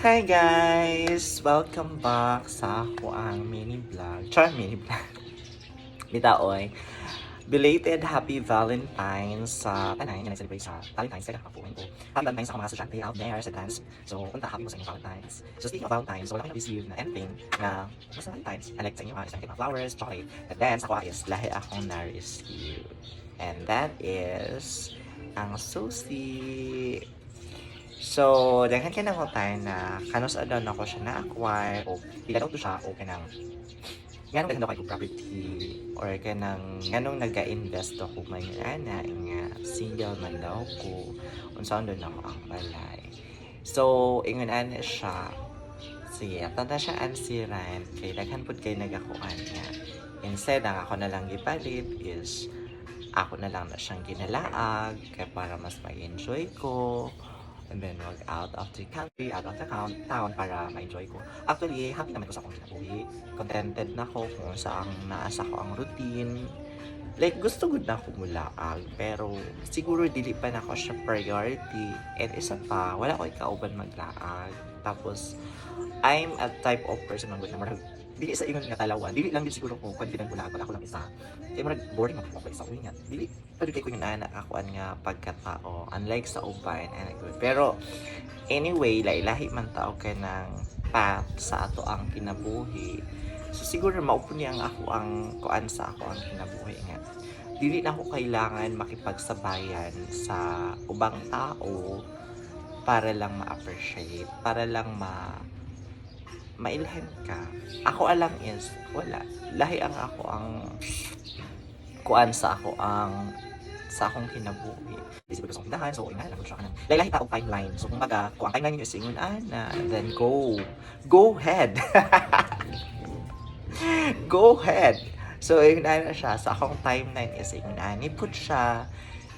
Hi guys! Welcome back sa ako ang mini vlog. Mini vlog. Bitaoy. Belated Happy Valentine's sa tanay na nag-celebrate sa Valentine's kaya kapuin ko. Happy Valentine's sa mga estudyante out there sa dance. So, punta happy mo sa inyong Valentine's. So, speaking of Valentine's, so wala akong na-receive na anything na basta Valentine's. I like sa inyo, isang mga flowers, chocolate. And then, sa ako is lahi akong na-receive. And that is ang susi. So, daghan ka ko tayo na kanos adon ako siya na-acquire o pila daw to siya o kanang ganong ganda ko property or kanang ganong nag-invest ako may ana nga single man daw ko unsaon doon ako ang balay. So, ingon ana siya sige, tanda siya ansiran kay daghan pud kay nagakuan nga. Instead, ang ako na lang gipalit is ako na lang na siyang ginalaag kaya para mas mag-enjoy ko. And then wag out of the country, out of the town para ma-enjoy ko. Actually, happy naman ko sa akong kinabuhi. Contented na ako kung saan naasa ko ang routine. Like, gusto good na ako mulaag. Pero, siguro dili pa na ako siya priority. And isa pa, wala ko ikauban maglaag. Tapos, I'm a type of person na good na marag dili sa ingon nga talawan, dili lang din siguro ko confident ko lahat ako lang isa. Kaya marag boring ako sa uwi nga. Dili pwede kay ko yung anak ako nga pagkatao unlike sa uban and pero anyway, lahi man tao kay ng path sa ato ang kinabuhi. So siguro maupo niya ang ako ang kuan sa ako ang kinabuhi nga. Dili na ako kailangan makipagsabayan sa ubang tao para lang ma-appreciate, para lang mailhan ka. Ako alang is, wala. Lahi ang ako ang kuan sa akong kinabuhi. Isip ko sa akong dahan, so inahalan ko siya ka ng lahi ta og timeline. So kung ang timeline nyo is ingon ana, then go. Go ahead. Go ahead. So ingon ana siya, sa akong timeline is ingon ani pud siya.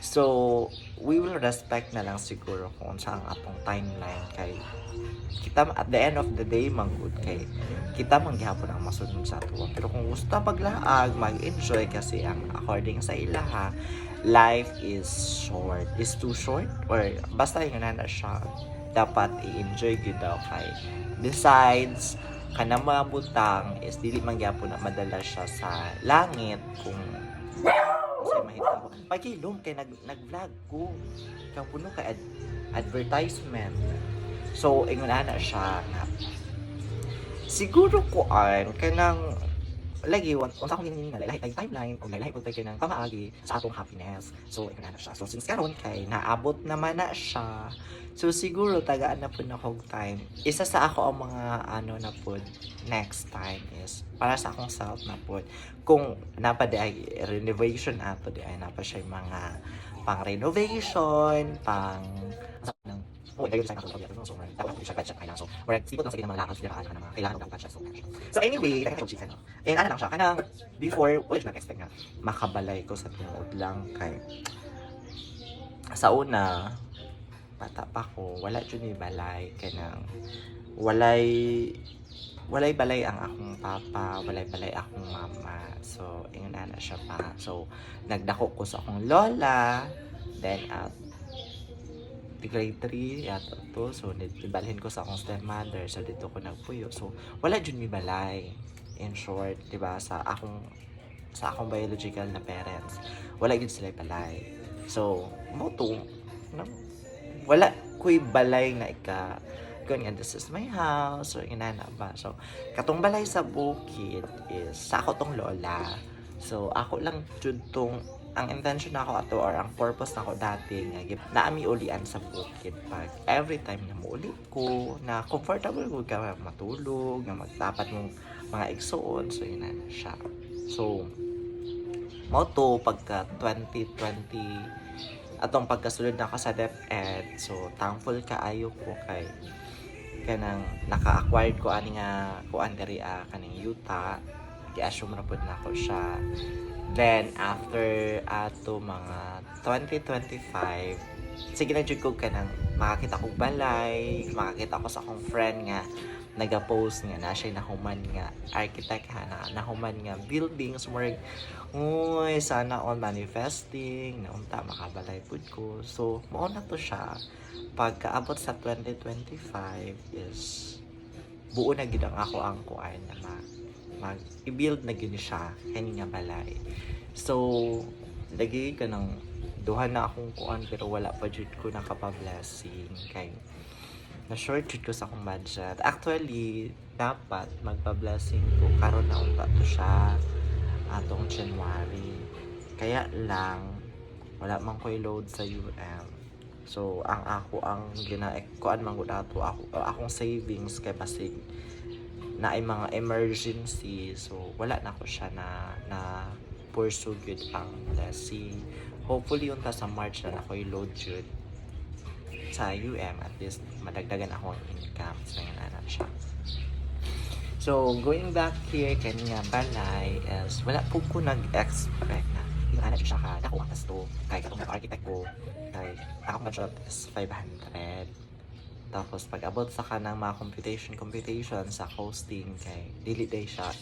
So, we will respect na lang siguro kung saan atong timeline kay kita at the end of the day manggod kay kita manggihapon ang masunod sa ato. Pero kung gusto paglaag, mag-enjoy kasi ang according sa ilaha, life is short. Is too short or basta yung na siya dapat i-enjoy gyud daw kay. Besides, kanang mga butang is dili man gyapon na madala siya sa langit kung kasi mahita ko. Pagilom kay nag-vlog ko. Kang puno ka advertisement. So, ingon na siya na siguro ko ay kanang lagi unsa akong gininin na lahi timeline o lahi pud kay nang pamaagi sa atong happiness. So, ingon na siya. So, since karon kay naabot naman na siya. So, siguro tagaan na pud na kog time. Isa sa ako ang mga ano na pud next time is para sa akong self na pud kung napa di ay renovation ato di ay napa siya mga pang renovation, pang oh, dahil sa akin ako so dapat siya budget kailangan so or sipot lang sa mga lakad sila kana mga kailangan ng budget so anyway dahil ko chicken no and ano lang siya kana before ulit na expect nga makabalay ko sa tinuod lang kay sa una bata pa ko wala jud ni balay kanang walay balay ang akong papa, walay balay akong mama. So, ingon na siya pa. So, nagdako ko sa akong lola. Then, grade 3 yata to. So, ibalhin ko sa akong stepmother. So, dito ko nagpuyo. So, wala dyan mi balay. In short, di ba sa akong biological na parents, wala yun sila balay. So, mo to, wala ko'y balay na kung nga, this is my house, or inana ba. So, katong balay sa bukid is, sa ako tong lola. So, ako lang jud tong, ang intention ako ato or ang purpose nako dati nga naami ulian sa bukid pag every time na muulit ko na comfortable ko ka matulog nga magtapat mong mga igsoon so yun na siya so mo to pagka 2020 atong pagkasulod na ko sa DepEd so thankful kaayo ko kay kanang naka-acquired ko ani nga kuan diri kaning yuta gi-assume ra pud nako siya. Then after ato mga 2025 sige na jud ko kanang makakita kog balay, makakita ko sa akong friend nga nagapost nga na siya nahuman nga architect na nahuman nga buildings more uy sana all manifesting naunta makabalay pud ko so mao na to siya pagkaabot sa 2025 is buo na gid ang ako ang kuan na mag-i-build na gid siya kani nga balay. So lagi ka ng duha na akong kuan pero wala pa jud ko nakapa-blessing kay na short jud ko sa akong budget. Actually dapat magpa-blessing ko karon na unta to siya atong January. Kaya lang wala man ko'y load sa UM. So ang ako ang kuan man gud ato akong savings kay basig na ay mga emergency, so wala na ko siya na pursue good ang blessing. Hopefully unta sa March na ako'y load jud sa UM, at least madagdagan ako ang income sa nga na siya. So going back here kanya balay is wala po ko nag-expect na yung anak siya ka nakuha tas to kay katong architect ko kay akong budget is 500. Tapos pag abot sa kanang mga computation sa hosting kay dili day siya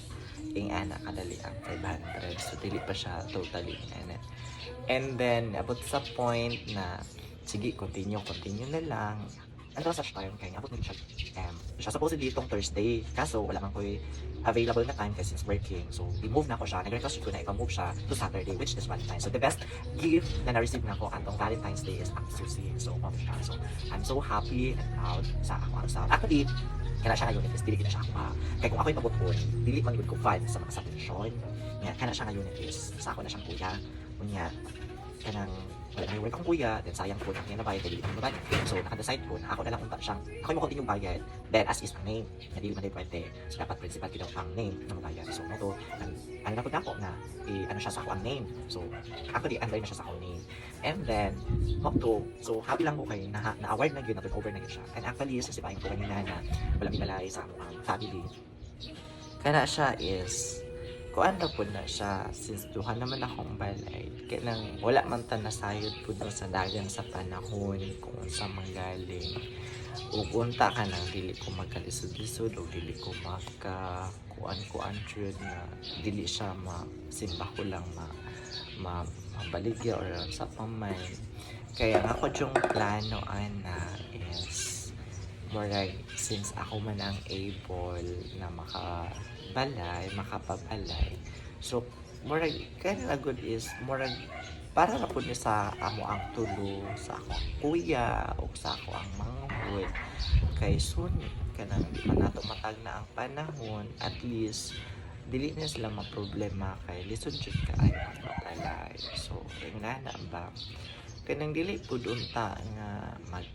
ing ana kadali ang 500, so dili pa siya totally ana. And then abot sa point na sige continue na lang. Ano sa time kay abot na siya supposedly itong Thursday, kaso wala man ko'y available na time kasi it's working, so i-move na ko siya, nag-request ko na i-move siya to Saturday, which is Valentine's. So the best gift na na-receive na ko atong Valentine's Day is ang susi. So so I'm so happy and proud sa ako sa actually kana siya ngayon is dili na siya ako kay kung ako'y pabuton dili man gud ko fan sa mga submission nga kana siya ngayon is sa ako na siyang kuya unya kanang wala na work ang kuya, then sayang po na nabayad, dili mo bayad. So naka-decide po na ako na lang unta siyang ako mo continue bayad, then as is ang name na dili man din pwede, so dapat principal kidaw ang name na mabayad. So moto ang dapat ako na ano siya sa ako ang name, so ako di under na siya sa ako name. And then moto, so happy lang ko kay na-award na yun, na over na yun siya. And actually sisipain ko kanina na wala mibalay sa ang family kana siya is kuan na po na siya, since duha naman akong balay kaya nang wala man ta nasayod po sa dagan sa panahon kung sa manggaling ug unta ka nang dili ko magkalisod-lisod o dili ko maka kuan jud na dili siya masimba ko lang mabaligya or sa pamay. Kaya nga ko yung plano ana is more like since ako man ang able na makapabalay, so more like kinda good is more like para na po ni sa amo ang tulo sa ako kuya o sa ako ang manghod kay soon kanang di pa nato matag na ang panahon, at least dili na sila maproblema kay lisod jud kaayo ang mabalay. So nga na ba kanang dili pud unta nga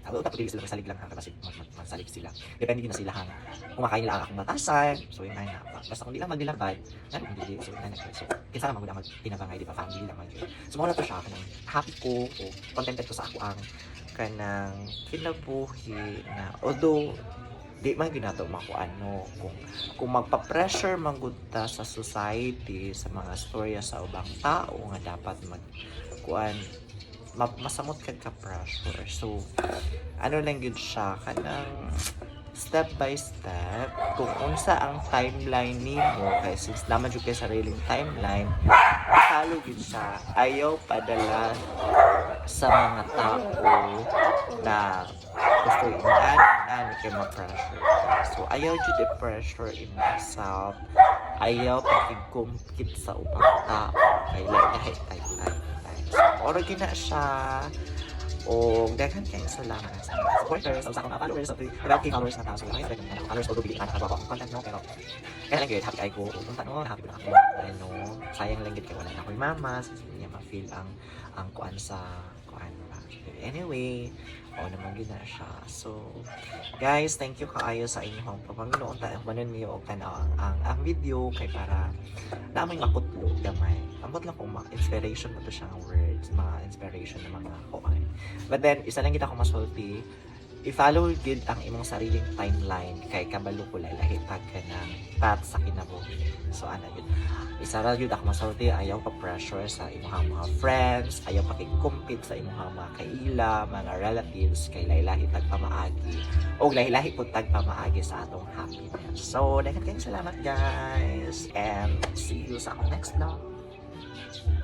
unta pud dili sila magsalig lang kasi magsalig sila, depende din na sila hang kumakain nila ang akong batasan. So yun na basta kung di lang magdilabad ano hindi, so yun na so kinsa man gud ang magtinabangay di ba, family lang man yun. So mo na to siya kanang happy ko o contented ko sa ako ang kanang kinabuhi na although di man ginato makuano kung magpa-pressure manggudta sa society sa mga storya sa ubang tao nga dapat magkuan masamot kag ka pressure. So ano lang yun siya kanang step by step kung unsa ang timeline nimo, kay since naman jud kay sariling timeline kasalo yun siya, ayaw padala sa mga tao na gusto inaan kay ma-pressure. So ayaw jud i-pressure in myself, ayaw pagkigkumkit sa ubang tao kay lahi tayo. Oro gina siya o daghan kayo salamat sa supporters, sa mga followers, sa 12K followers na tao. So lang yung followers, although bili ka na ang content no, pero kaya lang yun, happy ko kung tanong, happy ko na ako ano, sayang lang yun kaya wala na ako yung mama, so hindi niya ma-feel ang kuan sa kuan ba. Anyway, naman yun na siya. So guys, thank you kaayo sa inyong pagpanginoon tayo manon niyo og tanaw ang video kay para naman makutlo gamay. Ambot lang kung inspiration mo to siyang words, mga inspiration ng mga kuan. But then isa lang kita ko masulti, i-follow gid ang imong sariling timeline kay kabalo ko lahi tag kanang path sa kinabuhi. So ana yun, isa ra yun ako masulti, ayaw pa pressure sa imong mga friends, ayaw pa compete sa imong mga kaila, mga relatives kay lahi tag pamaagi o lahi pud tag pamaagi sa atong happiness. So daghan kayong salamat guys and see you sa akong next vlog.